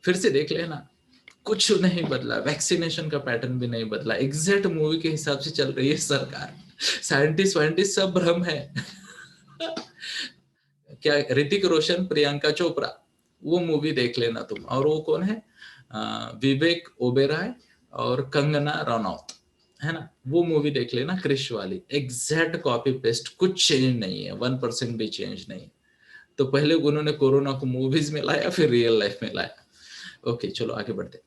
Speaker 1: फिर से देख लेना, कुछ नहीं बदला, वैक्सीनेशन का पैटर्न भी नहीं बदला, एग्जैक्ट मूवी के हिसाब से चल रही है सरकार। साइंटिस्ट वाइंटिस्ट सब भ्रम है। क्या ऋतिक रोशन, प्रियंका चोपड़ा, वो मूवी देख लेना तुम। और वो कौन है, विवेक ओबेरॉय और कंगना रनौत, है ना, वो मूवी देख लेना, क्रिश वाली, एग्जैक्ट कॉपी पेस्ट, कुछ चेंज नहीं है, 1% भी चेंज नहीं। तो पहले उन्होंने कोरोना को मूवीज में लाया, फिर रियल लाइफ में लाया। ओके चलो आगे बढ़ते।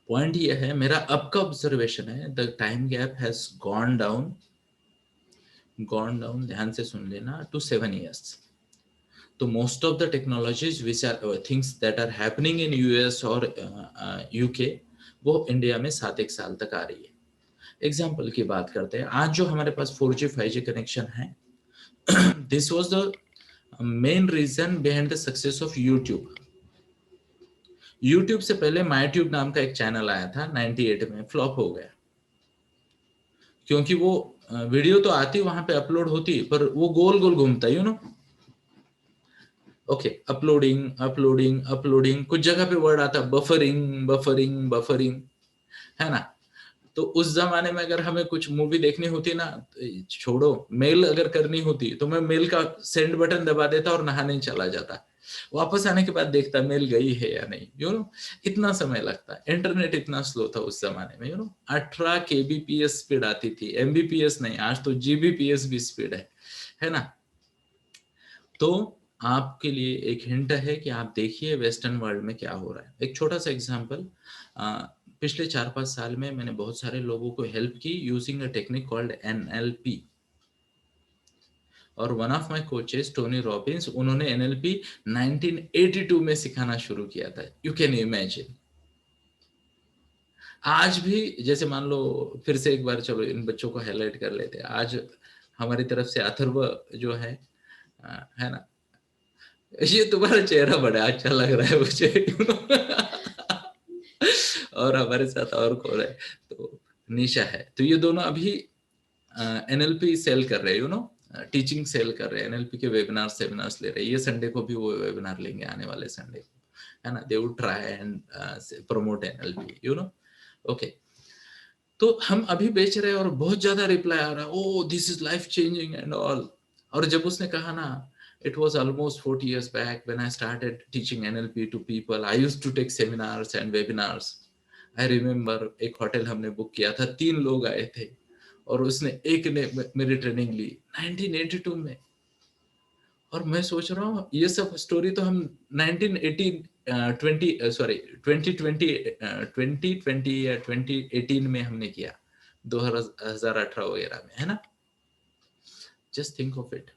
Speaker 1: पॉइंट ये है, मेरा अब का ऑब्जर्वेशन है, the time gap has gone down, ध्यान से सुन लेना, टू 7 years। तो most of the technologies which are things that are happening in US और यूके, वो इंडिया में 7 एक साल तक आ रही है। एग्जाम्पल की बात करते हैं, आज जो हमारे पास 4G 5G कनेक्शन है, this was the main reason behind the success of YouTube. YouTube से पहले माईट्यूब नाम का एक चैनल आया था 98 में, फ्लॉप हो गया, क्योंकि वो वीडियो तो आती वहां पे अपलोड होती, पर वो गोल गोल घूमता, you know. Okay, uploading uploading uploading, कुछ जगह पे वर्ड आता बफरिंग बफरिंग बफरिंग, है ना। तो उस जमाने में अगर हमें कुछ मूवी देखनी होती ना, छोड़ो, मेल अगर करनी होती तो मैं मेल का सेंड बटन दबा देता और नहाने चला जाता, वापस आने के बाद देखता मेल गई है या नहीं, यू नो। इतना समय लगता, इंटरनेट इतना स्लो था उस जमाने में, यू नो। 18 kbps स्पीड आती थी, एमबीपीएस नहीं, आज तो जीबीपीएस भी स्पीड है ना। तो आपके लिए एक हिंट है कि आप देखिए वेस्टर्न वर्ल्ड में क्या हो रहा है। एक छोटा सा एग्जांपल, पिछले 4-5 साल में मैंने बहुत सारे लोगों को हेल्प की using a technique called NLP. और one of my coaches Tony Robbins, उन्होंने एनएलपी 1982 में सिखाना शुरू किया था, यू कैन इमेजिन। आज भी जैसे मान लो, फिर से एक बार चलो इन बच्चों को हाईलाइट कर लेते हैं। आज हमारी तरफ से अथर्व जो है ना, ये तुम्हारा चेहरा बड़ा अच्छा लग रहा है मुझे, you know? और हमारे साथ और कौन है, तो निशा है। तो ये दोनों अभी एनएलपी सेल कर रहे हैं, यू नो, टीचिंग सेल कर रहे हैं, एनएलपी के वेबिनार सेमिनार्स ले रहे हैं। ये संडे को भी वो वेबिनार लेंगे, आने वाले संडे को, है ना। They would try and promote NLP, you know. Okay, तो हम अभी बेच रहे हैं और बहुत ज्यादा रिप्लाई आ रहा है, oh this is life changing and all. और जब उसने कहा ना, it was almost 40 years back when I started teaching NLP to people. I used to take seminars and webinars. I remember एक होटल हमने बुक किया था, 3 लोग आए थे और उसने एक ने मेरी ट्रेनिंग ली 1982 में। और मैं सोच रहा हूँ ये सब स्टोरी तो हम 1918 20 सॉरी 2020 या 2018 में हमने किया, 2018 वगैरह में, है ना। Just think of it.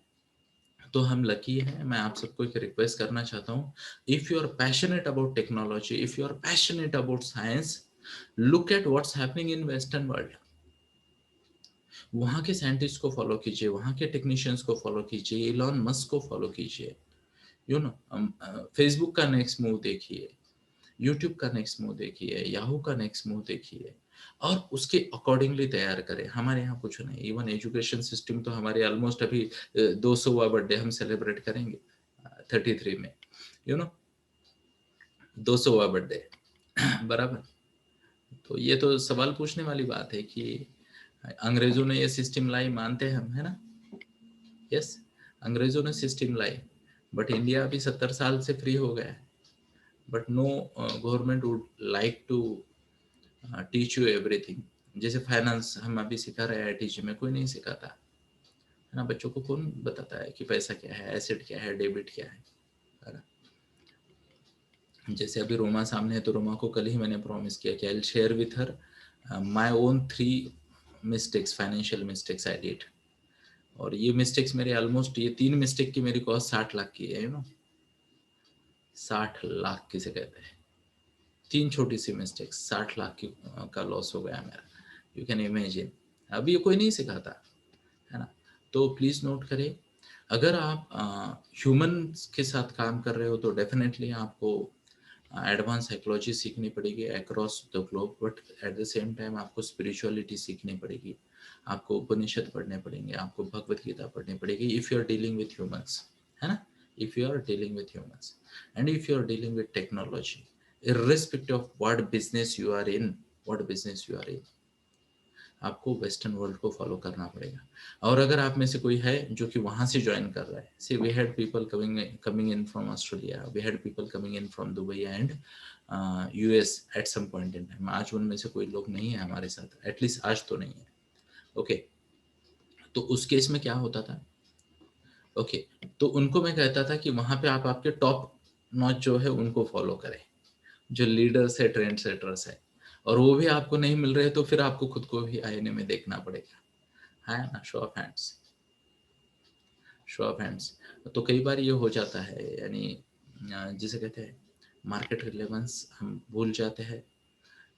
Speaker 1: तो हम लकी हैं। मैं आप सबको एक रिक्वेस्ट करना चाहता हूँ, if you are passionate about technology, if you are passionate about science, look at what's happening in western world. वहाँ के साइंटिस्ट को फॉलो कीजिए, वहाँ के टेक्नीशियंस को फॉलो कीजिए, इलॉन मस्क को फॉलो कीजिए, यू नो। फेसबुक का नेक्स्ट मूव देखिए, यूट्यूब का नेक्स्ट मूव देखिए, याहू का नेक्स्ट मूव देखिए, और उसके अकॉर्डिंगली तैयार करें। हमारे यहाँ कुछ नहीं, इवन एजुकेशन सिस्टम तो हमारे ऑलमोस्ट अभी 200वां बर्थडे हम सेलिब्रेट करेंगे 33 में, यू नो, 200वां बर्थडे। बराबर। तो ये तो सवाल पूछने वाली बात है कि अंग्रेजों ने ये सिस्टम लाई, मानते हैं हम, है ना। यस, अंग्रेजों ने सिस्टम लाई, बट इंडिया अभी 70 साल से फ्री हो गया है। But no government would like to teach you everything. जैसे फाइनेंस हम अभी सिखा रहे हैं आईटीजी में, कोई नहीं सिखाता, है ना। बच्चों को कौन बताता है कि पैसा क्या है, एसेट क्या है, डेबिट क्या है ना। जैसे अभी रोमा सामने है, तो रोमा को कल ही मैंने प्रॉमिस किया कि I will share with her my own 3 mistakes, financial mistakes I did. और ये मिस्टेक्स मेरे ऑलमोस्ट, ये 3 मिस्टेक की मेरी कॉस्ट 60 लाख की है, यू नो। 60 लाख किसे कहते हैं, 3 छोटी सी मिस्टेक्स 60 लाख की का लॉस हो गया मेरा, यू कैन इमेजिन। अभी ये कोई नहीं सिखाता, है ना। तो प्लीज नोट करें, अगर आप ह्यूमन के साथ काम कर रहे हो तो डेफिनेटली आपको एडवांस साइकोलॉजी सीखनी पड़ेगी across the globe, but at the same time आपको स्पिरिचुअलिटी सीखनी पड़ेगी, आपको उपनिषद पढ़ने पड़ेंगे, आपको भगवत गीता पढ़नी पड़ेगी, if you are dealing with humans, है ना। If you are dealing with humans and if you are dealing with technology irrespective of what business you are in, what business you are in, आपको western world को follow करना पड़ेगा। और अगर आप में से कोई है जो कि वहां से ज्वाइन कर रहा है, see we had people coming in from Australia, we had people coming in from Dubai and US at some point in time. आज उनमें से कोई लोग नहीं है हमारे साथ, एटलीस्ट आज तो नहीं है। ओके, तो उस केस में क्या होता था, ओके, तो उनको मैं कहता था कि वहां पे आप आपके टॉप नॉच जो है उनको फॉलो करें, जो लीडर्स है, ट्रेंड सेटर्स है, और वो भी आपको नहीं मिल रहे तो फिर आपको खुद को भी आईने में देखना पड़ेगा, है ना। Show off hands, show off hands. तो कई बार ये हो जाता है, यानी जिसे कहते हैं मार्केट रिलेवेंस हम भूल जाते हैं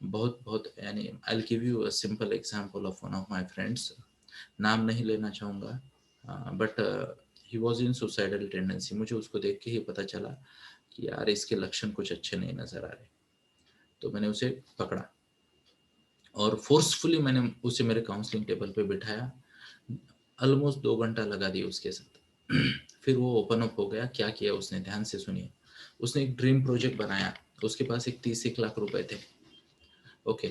Speaker 1: बहुत बहुत। यानी I will give you a simple example of one of my friends, नाम नहीं लेना चाहूँगा, but he was in suicidal tendency. मुझे उसको देख के ही पता चला कि यार इसके लक्षण कुछ अच्छे नहीं नज़र आ रहे, तो मैंने उसे पकड़ा और फोर्सफुली मैंने उसे मेरे काउंसलिंग टेबल पे बिठाया। ऑलमोस्ट 2 घंटा लगा दिया उसके साथ। फिर वो ओपन अप हो गया। क्या किया उसने, ध्यान से सुनिए। उसने एक ड्रीम प्रोजेक्ट बनाया, उसके पास एक 30 लाख रुपए थे। ओके,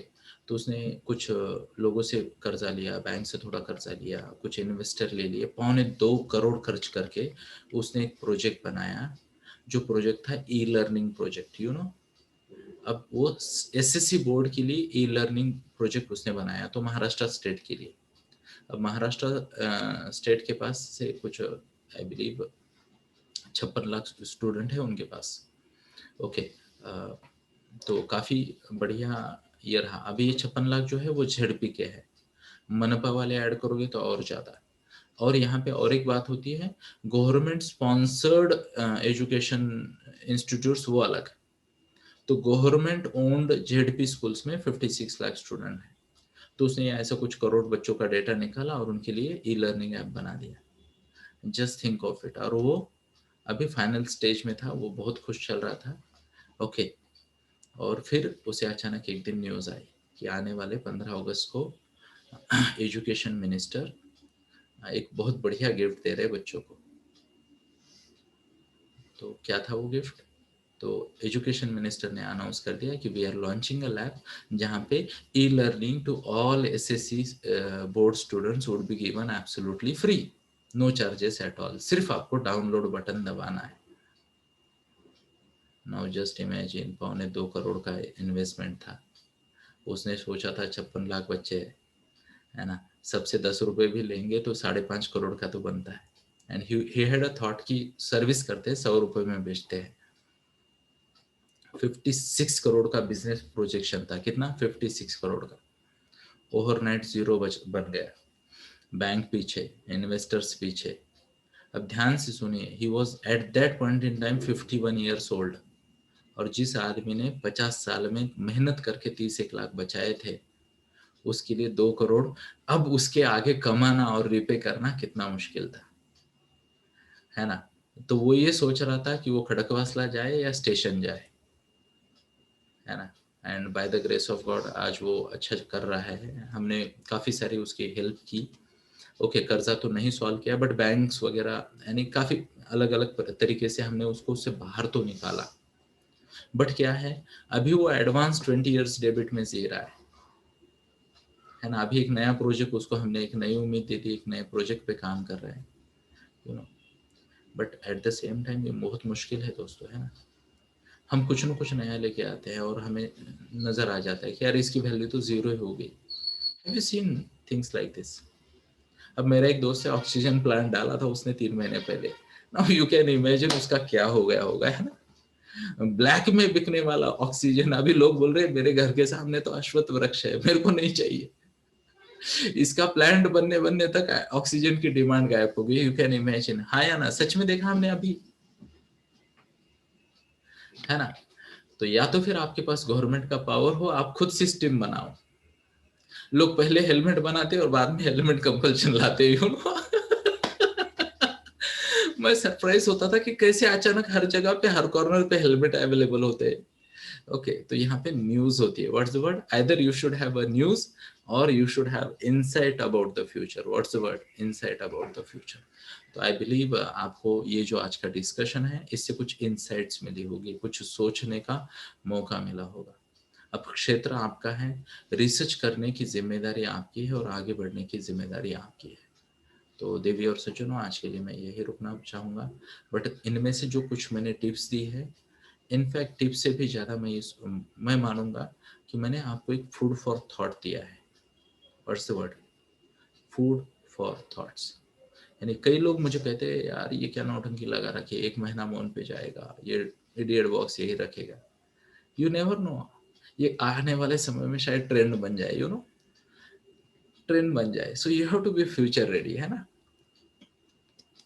Speaker 1: तो उसने कुछ लोगों से कर्जा लिया, बैंक से थोड़ा कर्जा लिया, कुछ इन्वेस्टर ले लिए, 2.25 करोड़ खर्च करके उसने एक प्रोजेक्ट बनाया, जो प्रोजेक्ट था e learning project, you know. अब वो एसएससी बोर्ड के लिए ई लर्निंग प्रोजेक्ट उसने बनाया, तो महाराष्ट्र स्टेट के लिए। अब महाराष्ट्र स्टेट के पास से कुछ आई बिलीव 56 लाख स्टूडेंट है उनके पास। ओके, तो काफ़ी बढ़िया ये रहा। अभी ये 56 लाख जो है वो झेडपी के है, मनपा वाले ऐड करोगे तो और ज़्यादा। और यहाँ पे और एक बात होती है, गवर्नमेंट स्पॉन्सर्ड एजुकेशन इंस्टीट्यूट्स वो अलग। तो गवर्नमेंट ओन्ड जेडपी स्कूल्स में 56 लाख स्टूडेंट है, तो उसने ऐसा कुछ करोड़ बच्चों का डेटा निकाला और उनके लिए ई लर्निंग ऐप बना दिया। Just think of it. और वो अभी फाइनल स्टेज में था, वो बहुत खुश चल रहा था। ओके, और फिर उसे अचानक एक दिन न्यूज़ आई कि आने वाले 15 अगस्त को एजुकेशन मिनिस्टर एक बहुत बढ़िया गिफ्ट दे रहे बच्चों को। तो क्या था वो गिफ्ट? तो एजुकेशन मिनिस्टर ने अनाउंस कर दिया कि we are launching a lab जहाँ पे e learning to all SSC board students would be given absolutely free, no charges at all. सिर्फ आपको डाउनलोड बटन दबाना है। नाउ जस्ट इमेजिन, 2.25 करोड़ का इन्वेस्टमेंट था। उसने सोचा था 56 लाख बच्चे है ना, सबसे 10 रुपए भी लेंगे तो 5.5 करोड़ का तो बनता है। And he had a thought कि सर्विस करते हैं, 100 रुपए में बेचते हैं। 56 करोड़ का बिजनेस प्रोजेक्शन था। कितना? 56 करोड़ का। ओवरनाइट जीरो बन गया। बैंक पीछे, इन्वेस्टर्स पीछे। अब ध्यान से सुनिए, he was at that point in time 51 years old, और जिस आदमी ने 50 साल में मेहनत करके 31 लाख बचाए थे, उसके लिए 2 करोड़ अब उसके आगे कमाना और रिपे करना कितना मुश्किल था, है ना। तो वो ये सोच रहा था कि वो खड़कवासला जाए या स्टेशन जाए, है ना। And by the grace of God आज वो अच्छा कर रहा है। हमने काफ़ी सारी उसकी हेल्प की। ओके, कर्जा तो नहीं सॉल्व किया, बट बैंक्स वगैरह यानी काफ़ी अलग अलग तरीके से हमने उसको उससे बाहर तो निकाला। बट क्या है, अभी वो एडवांस 20 ईयर्स डेबिट में जी रहा है ना। अभी एक नया प्रोजेक्ट उसको हमने एक नई उम्मीद दी थी, एक नए प्रोजेक्ट पे काम कर रहे हैं, you know. But at the same time ये बहुत मुश्किल है दोस्तों, है ना। हम कुछ ना कुछ नया लेके आते हैं और हमें नजर आ जाता है कि यार इसकी वैल्यू तो जीरो ही हो गई। Have you seen things like this? अब मेरा एक दोस्त है, ऑक्सीजन प्लांट डाला था उसने 3 महीने पहले। नाउ यू कैन इमेजिन उसका क्या हो गया होगा, है ना। ब्लैक में बिकने वाला ऑक्सीजन, अभी लोग बोल रहे हैं मेरे घर के सामने तो अश्वत्थ वृक्ष है, मेरे को नहीं चाहिए। इसका प्लांट बनने बनने तक ऑक्सीजन की डिमांड गायब हो गई। यू कैन इमेजिन, हाँ या ना? सच में देखा हमने अभी, है ना। तो या तो फिर आपके पास गवर्नमेंट का पावर हो, आप खुद सिस्टम बनाओ। लोग पहले हेलमेट बनाते और बाद में हेलमेट कंपल्शन लाते, यू नो। मैं सरप्राइज होता था कि कैसे अचानक हर जगह पे, हर कॉर्नर पे हेलमेट अवेलेबल होते हैं। ओके, तो यहाँ पे न्यूज होती है. What's the word? Either you should have a news or you should have insight about the future. What's the word? Insight about the future. तो आई बिलीव आपको ये जो आज का डिस्कशन है इससे कुछ इनसाइट्स मिली होगी, कुछ सोचने का मौका मिला होगा. अब क्षेत्र आपका है, रिसर्च करने की जिम्मेदारी आपकी है और आगे बढ़ने की जिम्मेदारी आपकी है. तो देवी और सज्जनों, आज के लिए मैं यही रुकना चाहूँगा. बट इनमें से जो कुछ मैंने टिप्स दी है, इनफैक्ट टिप्स से भी ज़्यादा मैं मानूंगा कि मैंने आपको एक फूड फॉर थॉट दिया है. What's the word? Food for thoughts. यानी कई लोग मुझे कहते हैं यार ये क्या नौटंकी लगा रखी है, 1 महीना मौन पे जाएगा, ये इडियट बॉक्स यही रखेगा. यू नेवर नो, ये आने वाले समय में शायद ट्रेंड बन जाए, ट्रेंड बन जाए. So you have to be future ready, है ना?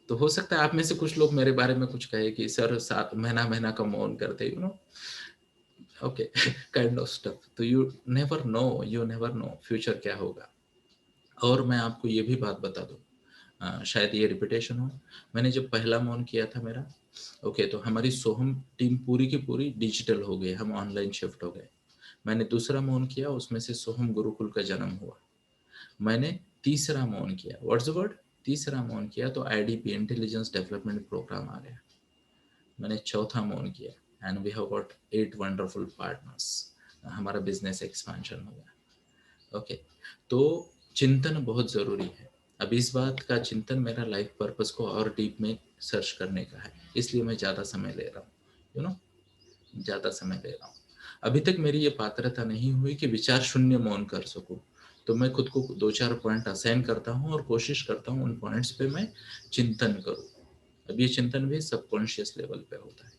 Speaker 1: तो हो सकता है आप में से कुछ लोग मेरे बारे में कुछ कहे कि सर 7 महीना महीना का मौन करते, ओके, काइंड ऑफ स्टफ. तो यू नेवर नो फ्यूचर क्या होगा. और मैं आपको ये भी बात बता दूं, शायद ये रिपीटेशन हो. मैंने जब पहला मौन किया था मेरा, ओके, तो हमारी सोहम टीम पूरी की पूरी डिजिटल हो गई, हम ऑनलाइन शिफ्ट हो गए. मैंने दूसरा मौन किया, उसमें से सोहम गुरुकुल का जन्म हुआ. मैंने तीसरा मौन किया. What's the word? तीसरा मौन किया तो आईडीपी, इंटेलिजेंस डेवलपमेंट प्रोग्राम आ गया. मैंने चौथा मौन किया and we have got 8 wonderful partners. हमारा बिजनेस एक्सपेंशन हो गया. ओके, तो चिंतन बहुत ज़रूरी है. अब इस बात का चिंतन मेरा लाइफ पर्पस को और डीप में सर्च करने का है, इसलिए मैं ज़्यादा समय ले रहा हूँ, यू नो ज़्यादा समय ले रहा हूँ. अभी तक मेरी ये पात्रता नहीं हुई कि विचार शून्य मौन कर सकूँ. तो मैं खुद को 2-4 पॉइंट असाइन करता हूँ और कोशिश करता हूँ उन पॉइंट्स पे मैं चिंतन करूँ. अब ये चिंतन भी सबकॉन्शियस लेवल पे होता है.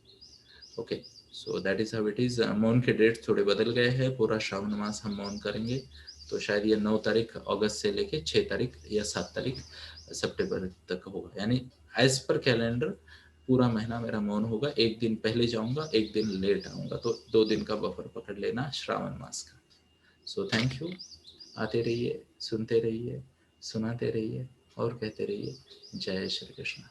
Speaker 1: Okay, so that is how it is. मौन के डेट थोड़े बदल गए हैं. पूरा श्रावण मास हम मौन करेंगे. तो शायद ये 9 तारीख अगस्त से लेके 6 तारीख या 7 तारीख सितंबर तक होगा. यानी एज पर कैलेंडर पूरा महीना मेरा मौन होगा. एक दिन पहले जाऊंगा, एक दिन लेट आऊंगा, तो 2 दिन का बफर पकड़ लेना श्रावण मास का. So thank you. आते रहिए, सुनते रहिए, सुनाते रहिए और कहते रहिए जय श्री कृष्ण.